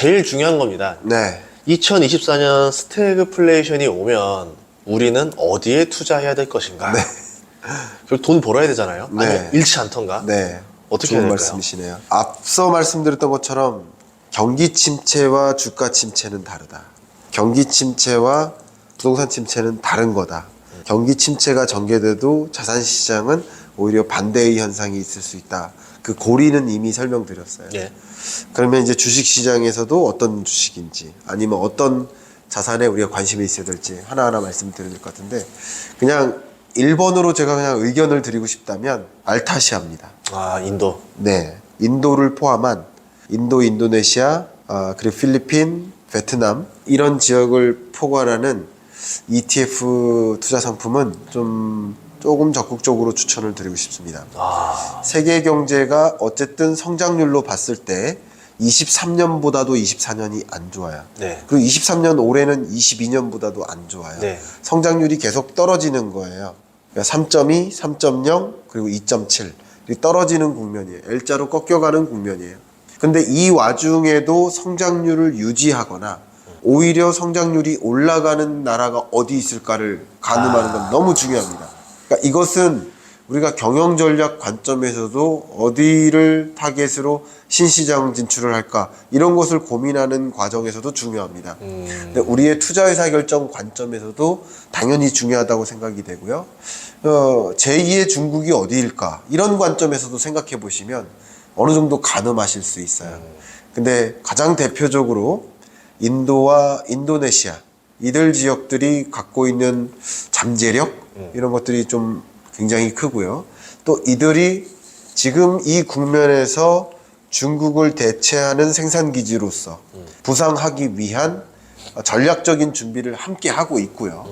제일 중요한 겁니다. 네. 2024년 스태그플레이션이 오면 우리는 어디에 투자해야 될 것인가? 네. 결국 돈 벌어야 되잖아요. 네. 아니면 잃지 않던가? 네. 어떻게 해야 좋은 될까요? 말씀이시네요. 앞서 말씀드렸던 것처럼 경기 침체와 주가 침체는 다르다. 경기 침체와 부동산 침체는 다른 거다. 경기 침체가 전개돼도 자산 시장은 오히려 반대의 현상이 있을 수 있다. 그 고리는 이미 설명드렸어요. 예. 그러면 이제 주식 시장에서도 어떤 주식인지 아니면 어떤 자산에 우리가 관심이 있어야 될지 하나하나 말씀드려야 될 것 같은데, 그냥 1번으로 제가 그냥 의견을 드리고 싶다면 알타시아입니다. 아, 인도. 네, 인도를 포함한 인도, 인도네시아, 그리고 필리핀, 베트남 이런 지역을 포괄하는 ETF 투자 상품은 조금 적극적으로 추천을 드리고 싶습니다. 아, 세계 경제가 어쨌든 성장률로 봤을 때 23년보다도 24년이 안 좋아요. 네. 그리고 23년 올해는 22년보다도 안 좋아요. 네. 성장률이 계속 떨어지는 거예요. 그러니까 3.2, 3.0, 그리고 2.7 떨어지는 국면이에요. L자로 꺾여가는 국면이에요. 근데 이 와중에도 성장률을 유지하거나 오히려 성장률이 올라가는 나라가 어디 있을까를 가늠하는 건 너무 중요합니다. 그러니까 이것은 우리가 경영 전략 관점에서도 어디를 타겟으로 신시장 진출을 할까 이런 것을 고민하는 과정에서도 중요합니다. 근데 우리의 투자 의사결정 관점에서도 당연히 중요하다고 생각이 되고요. 제2의 중국이 어디일까 이런 관점에서도 생각해 보시면 어느 정도 가늠하실 수 있어요. 근데 가장 대표적으로 인도와 인도네시아 이들 지역들이 갖고 있는 잠재력 이런 것들이 좀 굉장히 크고요. 또 이들이 지금 이 국면에서 중국을 대체하는 생산기지로서 부상하기 위한 전략적인 준비를 함께 하고 있고요.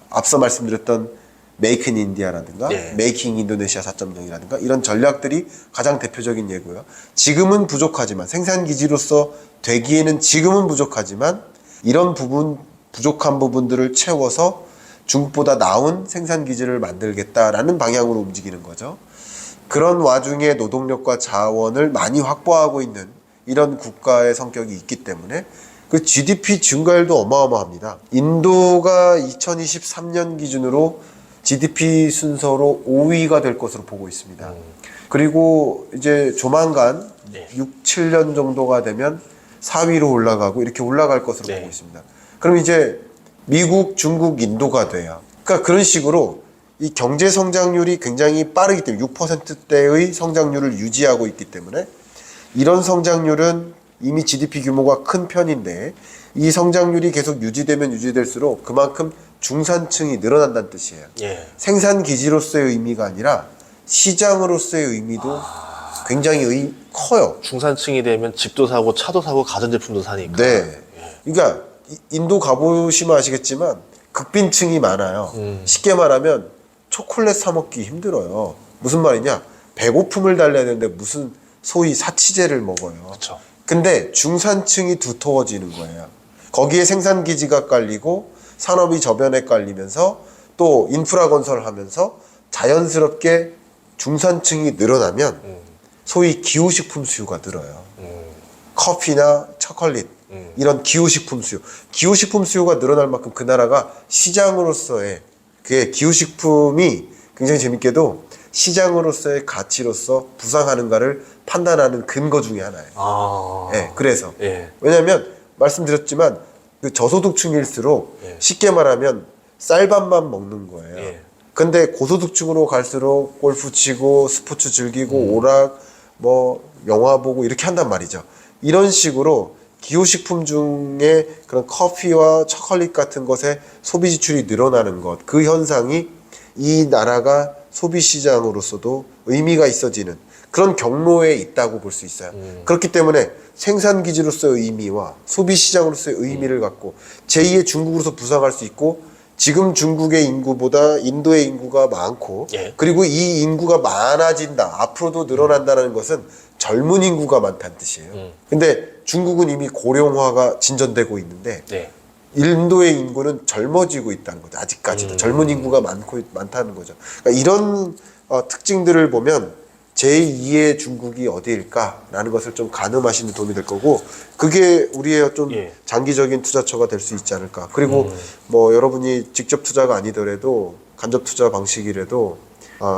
앞서 말씀드렸던 메이크 인 인디아라든가 네. 메이킹 인도네시아 4.0이라든가 이런 전략들이 가장 대표적인 예고요. 지금은 부족하지만 생산기지로서 되기에는 지금은 부족하지만 이런 부족한 부분들을 채워서 중국보다 나은 생산기지를 만들겠다라는 방향으로 움직이는 거죠. 그런 와중에 노동력과 자원을 많이 확보하고 있는 이런 국가의 성격이 있기 때문에 그 GDP 증가율도 어마어마합니다. 인도가 2023년 기준으로 GDP 순서로 5위가 될 것으로 보고 있습니다. 그리고 이제 조만간 네. 6, 7년 정도가 되면 4위로 올라가고 이렇게 올라갈 것으로 네. 보고 있습니다. 그럼 이제 미국, 중국, 인도가 돼요. 그러니까 그런 식으로 이 경제 성장률이 굉장히 빠르기 때문에 6%대의 성장률을 유지하고 있기 때문에 이런 성장률은 이미 GDP 규모가 큰 편인데 이 성장률이 계속 유지되면 유지될수록 그만큼 중산층이 늘어난다는 뜻이에요. 예. 생산 기지로서의 의미가 아니라 시장으로서의 의미도 굉장히 커요. 중산층이 되면 집도 사고 차도 사고 가전제품도 사니까. 네. 그러니까 인도 가보시면 아시겠지만 극빈층이 많아요. 쉽게 말하면 초콜릿 사 먹기 힘들어요. 무슨 말이냐? 배고픔을 달래야 되는데 무슨 소위 사치제를 먹어요. 그렇죠. 근데 중산층이 두터워지는 거예요. 거기에 생산기지가 깔리고 산업이 저변에 깔리면서 또 인프라 건설하면서 자연스럽게 중산층이 늘어나면 소위 기후식품 수요가 늘어요. 커피나 초콜릿 이런 기후식품 수요. 기후식품 수요가 늘어날 만큼 그 나라가 시장으로서의 그게 기후식품이 굉장히 재밌게도 시장으로서의 가치로서 부상하는가를 판단하는 근거 중에 하나예요. 아. 네, 그래서 예. 왜냐하면 말씀드렸지만 그 저소득층일수록 예. 쉽게 말하면 쌀밥만 먹는 거예요. 예. 근데 고소득층으로 갈수록 골프 치고 스포츠 즐기고 오락 뭐 영화 보고 이렇게 한단 말이죠. 이런 식으로 기호식품 중에 그런 커피와 초콜릿 같은 것에 소비 지출이 늘어나는 것, 그 현상이 이 나라가 소비 시장으로서도 의미가 있어지는 그런 경로에 있다고 볼 수 있어요. 그렇기 때문에 생산 기지로서의 의미와 소비 시장으로서의 의미를 갖고 제2의 중국으로서 부상할 수 있고, 지금 중국의 인구보다 인도의 인구가 많고 예. 그리고 이 인구가 많아진다, 앞으로도 늘어난다는 것은 젊은 인구가 많다는 뜻이에요. 근데 중국은 이미 고령화가 진전되고 있는데 네. 인도의 인구는 젊어지고 있다는 거죠. 아직까지도 젊은 인구가 많다는 거죠. 그러니까 이런 특징들을 보면 제2의 중국이 어디일까라는 것을 좀 가늠하시는 데 도움이 될 거고, 그게 우리의 좀 예. 장기적인 투자처가 될 수 있지 않을까. 그리고 뭐 여러분이 직접 투자가 아니더라도 간접 투자 방식이라도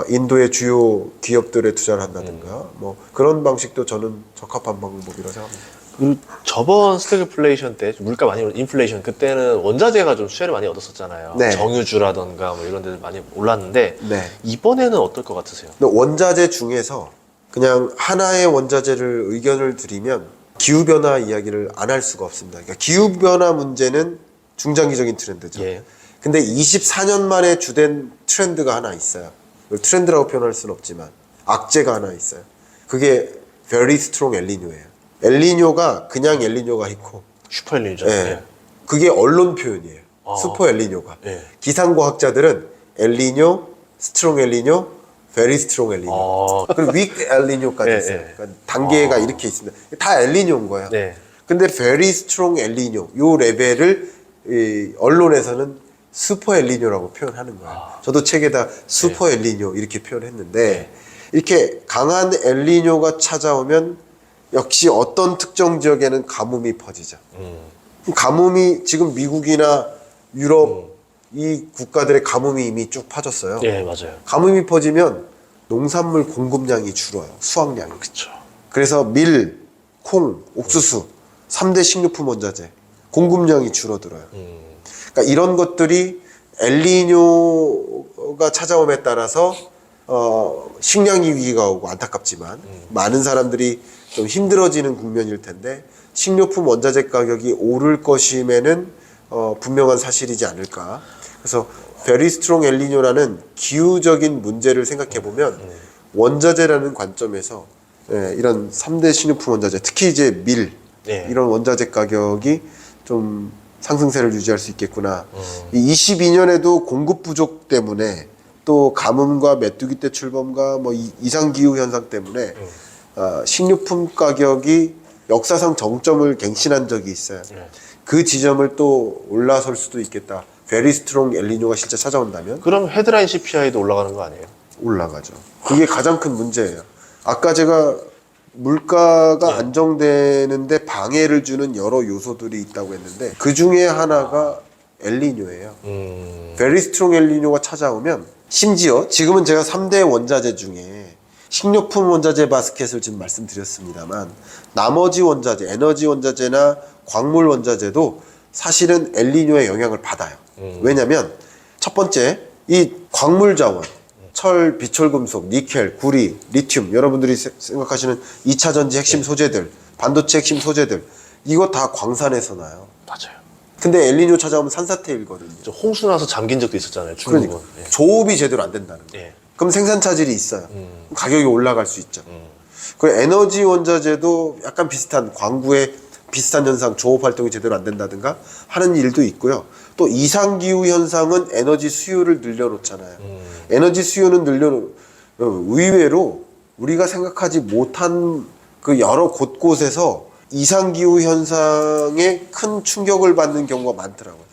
인도의 주요 기업들에 투자를 한다든가 뭐 그런 방식도 저는 적합한 방법이라고 생각합니다. 그리고 저번 스태그플레이션 때 물가 많이 인플레이션 그때는 원자재가 좀 수혜를 많이 얻었었잖아요. 네. 정유주라던가 뭐 이런 데들 많이 올랐는데 네. 이번에는 어떨 것 같으세요? 근데 원자재 중에서 그냥 하나의 원자재를 의견을 드리면 기후변화 이야기를 안 할 수가 없습니다. 그러니까 기후변화 문제는 중장기적인 트렌드죠. 예. 근데 24년 만에 주된 트렌드가 하나 있어요. 이걸 트렌드라고 표현할 수는 없지만 악재가 하나 있어요. 그게 very strong 엘니뇨예요. 엘니뇨가 그냥 엘니뇨가 있고, 슈퍼엘니뇨죠. 예. 예. 그게 언론 표현이에요. 아. 슈퍼 엘니뇨가. 예. 기상과학자들은 엘니뇨, 스트롱 엘니뇨, very strong 엘니뇨. 그리고 weak 엘니뇨까지 예, 있어요. 예. 그러니까 단계가 이렇게 있습니다. 다 엘니뇨인 거예요. 네. 근데 very strong 엘니뇨 요 레벨을 이 언론에서는 슈퍼 엘니뇨라고 표현하는 거예요. 저도 책에다 슈퍼 엘니뇨 이렇게 표현했는데, 이렇게 강한 엘니뇨가 찾아오면 역시 어떤 특정 지역에는 가뭄이 퍼지죠. 가뭄이 지금 미국이나 유럽 이 국가들의 가뭄이 이미 쭉 퍼졌어요. 예, 맞아요. 가뭄이 퍼지면 농산물 공급량이 줄어요. 수확량이. 그렇죠. 그래서 밀, 콩, 옥수수 3대 식료품 원자재 공급량이 줄어들어요. 그러니까 이런 것들이 엘니뇨가 찾아옴에 따라서 식량이 위기가 오고 안타깝지만 많은 사람들이 좀 힘들어지는 국면일 텐데, 식료품 원자재 가격이 오를 것임에는 분명한 사실이지 않을까. 그래서 very strong 엘니뇨라는 기후적인 문제를 생각해 보면 원자재라는 관점에서 이런 3대 식료품 원자재, 특히 이제 밀 예. 이런 원자재 가격이 좀 상승세를 유지할 수 있겠구나. 이 22년에도 공급 부족 때문에 또 가뭄과 메뚜기 떼 출범과 뭐 이상 기후 현상 때문에 식료품 가격이 역사상 정점을 갱신한 적이 있어요. 그 지점을 또 올라설 수도 있겠다. very strong 엘니뇨가 실제 찾아온다면 그럼 헤드라인 CPI도 올라가는 거 아니에요? 올라가죠. 그게 가장 큰 문제예요. 아까 제가 물가가 안정되는데 방해를 주는 여러 요소들이 있다고 했는데 그 중에 하나가 엘니뇨예요. very strong 엘니뇨가 찾아오면, 심지어 지금은 제가 3대 원자재 중에 식료품 원자재 바스켓을 지금 말씀드렸습니다만, 나머지 원자재, 에너지 원자재나 광물 원자재도 사실은 엘니뇨의 영향을 받아요. 왜냐면 첫 번째, 이 광물 자원, 철, 비철금속, 니켈, 구리, 리튬, 여러분들이 생각하시는 2차 전지 핵심 소재들, 반도체 핵심 소재들, 이거 다 광산에서 나요. 맞아요. 근데 엘니뇨 찾아오면 산사태일거든요. 저 홍수 나서 잠긴 적도 있었잖아요. 중국은. 그러니까 조업이 제대로 안 된다는 거예요. 예. 그럼 생산 차질이 있어요. 가격이 올라갈 수 있죠. 그리고 에너지 원자재도 약간 비슷한, 광구의 비슷한 현상, 조업 활동이 제대로 안 된다든가 하는 일도 있고요. 또 이상기후 현상은 에너지 수요를 늘려놓잖아요. 에너지 수요는 의외로 우리가 생각하지 못한 그 여러 곳곳에서 이상기후 현상에 큰 충격을 받는 경우가 많더라고요.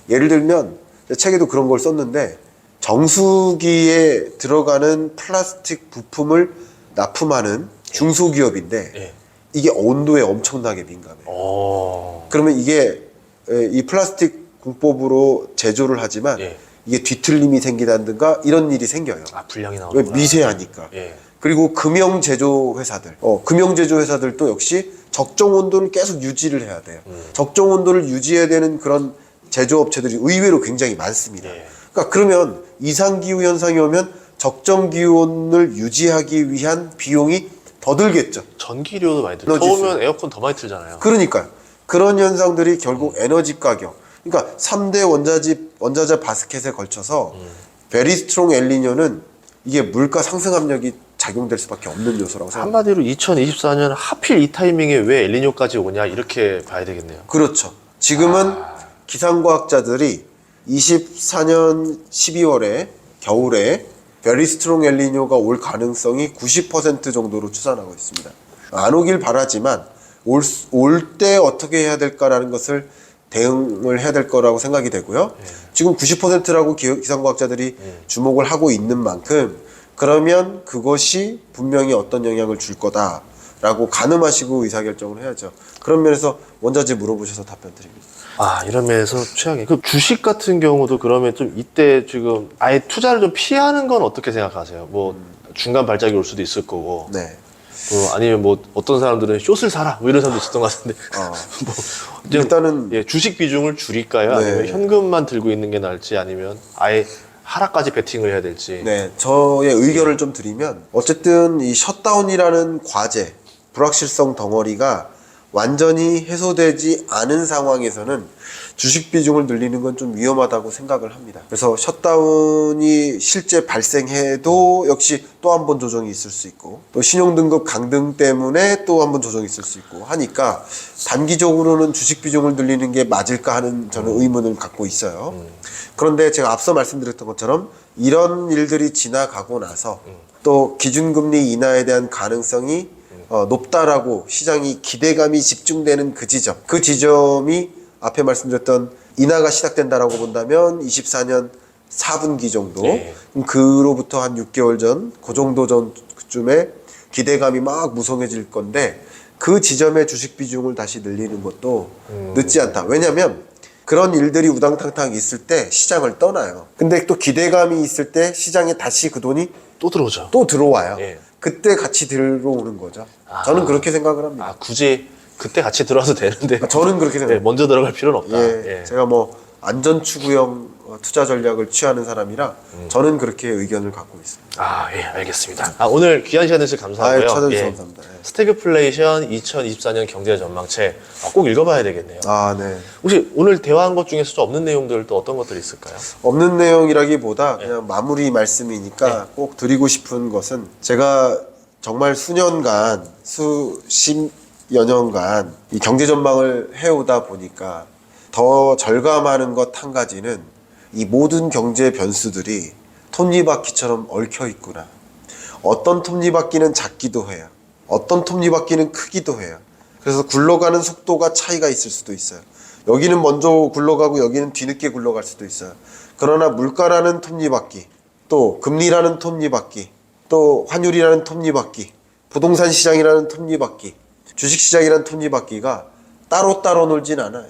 예를 들면 책에도 그런 걸 썼는데, 정수기에 들어가는 플라스틱 부품을 납품하는 중소기업인데 예. 이게 온도에 엄청나게 민감해요. 그러면 이게 이 플라스틱 공법으로 제조를 하지만 예. 이게 뒤틀림이 생기다든가 이런 일이 생겨요. 불량이 왜? 나오는구나. 미세하니까. 예. 그리고 금형 제조 회사들, 금형 제조 회사들도 역시 적정 온도를 계속 유지를 해야 돼요. 적정 온도를 유지해야 되는 그런 제조업체들이 의외로 굉장히 많습니다. 예. 그러니까 그러면 이상기후 현상이 오면 적정 기온을 유지하기 위한 비용이 더 들겠죠. 전기료도 많이 들죠. 에너지 더우면 에어컨 더 많이 틀잖아요. 그러니까요. 그런 현상들이 결국 에너지 가격, 그러니까 3대 원자재 바스켓에 걸쳐서 very strong 엘니뇨는 이게 물가 상승 압력이 작용될 수밖에 없는 요소라고 생각합니다. 한마디로 2024년 하필 이 타이밍에 왜 엘니뇨까지 오냐 이렇게 봐야 되겠네요. 그렇죠. 지금은 기상과학자들이 24년 12월에 겨울에 very strong 엘니뇨가 올 가능성이 90% 정도로 추산하고 있습니다. 안 오길 바라지만 올 때 어떻게 해야 될까라는 것을 대응을 해야 될 거라고 생각이 되고요. 지금 90%라고 기상과학자들이 주목을 하고 있는 만큼 그러면 그것이 분명히 어떤 영향을 줄 거다라고 가늠하시고 의사결정을 해야죠. 그런 면에서 원자재 물어보셔서 답변 드립니다. 아, 이런 면에서 최악의. 그 주식 같은 경우도 그러면 좀 이때 지금 아예 투자를 좀 피하는 건 어떻게 생각하세요? 뭐 중간 발작이 올 수도 있을 거고. 네. 아니면 뭐 어떤 사람들은 숏을 사라 뭐 이런 사람도 있었던 것 같은데 뭐 일단은 예, 주식 비중을 줄일까요? 네. 아니면 현금만 들고 있는 게 나을지 아니면 아예 하락까지 베팅을 해야 될지. 네, 저의 의견을 좀 드리면 어쨌든 이 셧다운이라는 과제, 불확실성 덩어리가 완전히 해소되지 않은 상황에서는 주식 비중을 늘리는 건 좀 위험하다고 생각을 합니다. 그래서 셧다운이 실제 발생해도 역시 또 한 번 조정이 있을 수 있고 또 신용등급 강등 때문에 또 한 번 조정이 있을 수 있고 하니까 단기적으로는 주식 비중을 늘리는 게 맞을까 하는 저는 의문을 갖고 있어요. 그런데 제가 앞서 말씀드렸던 것처럼 이런 일들이 지나가고 나서 또 기준금리 인하에 대한 가능성이 높다라고 시장이 기대감이 집중되는 그 지점이 앞에 말씀드렸던 인하가 시작된다라고 본다면 24년 4분기 정도, 네. 그로부터 한 6개월 전, 그 정도 전쯤에 기대감이 막 무성해질 건데 그 지점의 주식 비중을 다시 늘리는 것도 늦지 않다. 왜냐하면 그런 일들이 우당탕탕 있을 때 시장을 떠나요. 근데 또 기대감이 있을 때 시장에 다시 그 돈이 또 들어오죠. 또 들어와요. 예. 그때 같이 들어오는 거죠. 저는 그렇게 생각을 합니다. 아, 굳이 그때 같이 들어와도 되는데. 저는 그렇게 예, 생각해요. 먼저 들어갈 필요는 없다. 예, 예. 제가 뭐 안전추구형 투자 전략을 취하는 사람이라 저는 그렇게 의견을 갖고 있습니다. 아, 예, 알겠습니다. 아, 오늘 귀한 시간 내주셔서 감사하고요. 찾아주셔서 예. 감사합니다. 예. 스태그플레이션 2024년 경제 전망책 꼭 읽어봐야 되겠네요. 아, 네. 혹시 오늘 대화한 것 중에서 좀 없는 내용들 또 어떤 것들이 있을까요? 없는 내용이라기보다 그냥 마무리 말씀이니까 네. 꼭 드리고 싶은 것은 제가 정말 수년간, 수십여 년간 이 경제 전망을 해오다 보니까 더 절감하는 것 한 가지는 이 모든 경제 변수들이 톱니바퀴처럼 얽혀 있구나. 어떤 톱니바퀴는 작기도 해요. 어떤 톱니바퀴는 크기도 해요. 그래서 굴러가는 속도가 차이가 있을 수도 있어요. 여기는 먼저 굴러가고 여기는 뒤늦게 굴러갈 수도 있어요. 그러나 물가라는 톱니바퀴, 또 금리라는 톱니바퀴, 또 환율이라는 톱니바퀴, 부동산 시장이라는 톱니바퀴, 주식시장이라는 톱니바퀴가 따로따로 놀진 않아요.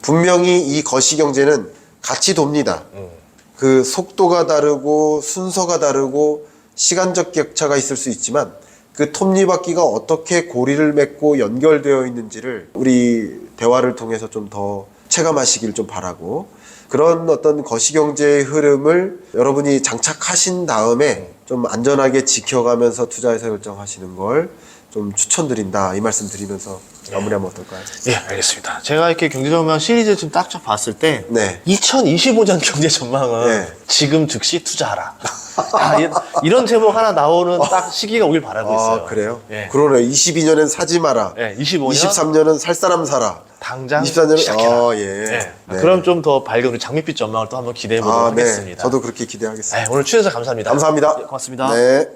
분명히 이 거시경제는 같이 돕니다. 그 속도가 다르고 순서가 다르고 시간적 격차가 있을 수 있지만 그 톱니바퀴가 어떻게 고리를 맺고 연결되어 있는지를 우리 대화를 통해서 좀 더 체감하시길 좀 바라고, 그런 어떤 거시경제의 흐름을 여러분이 장착하신 다음에 좀 안전하게 지켜가면서 투자해서 결정하시는 걸 좀 추천드린다, 이 말씀 드리면서 마무리하면 어떨까요? 예, 알겠습니다. 제가 이렇게 경제 전망 시리즈 좀 딱 봤을 때 네. 2025년 경제 전망은 네. 지금 즉시 투자하라. 아, 이런 제목 하나 나오는 딱 시기가 오길 바라고 있어요. 아, 그래요? 예. 그러네요. 22년엔 사지 마라. 예, 25년 23년은 살 사람 사라. 당장 24년은 시작해라. 예. 예. 네. 그럼 좀 더 밝은 우리 장밋빛 전망을 또 한번 기대해 보도록 네. 하겠습니다. 저도 그렇게 기대하겠습니다. 예, 오늘 출연해서 감사합니다. 감사합니다. 예, 고맙습니다. 네.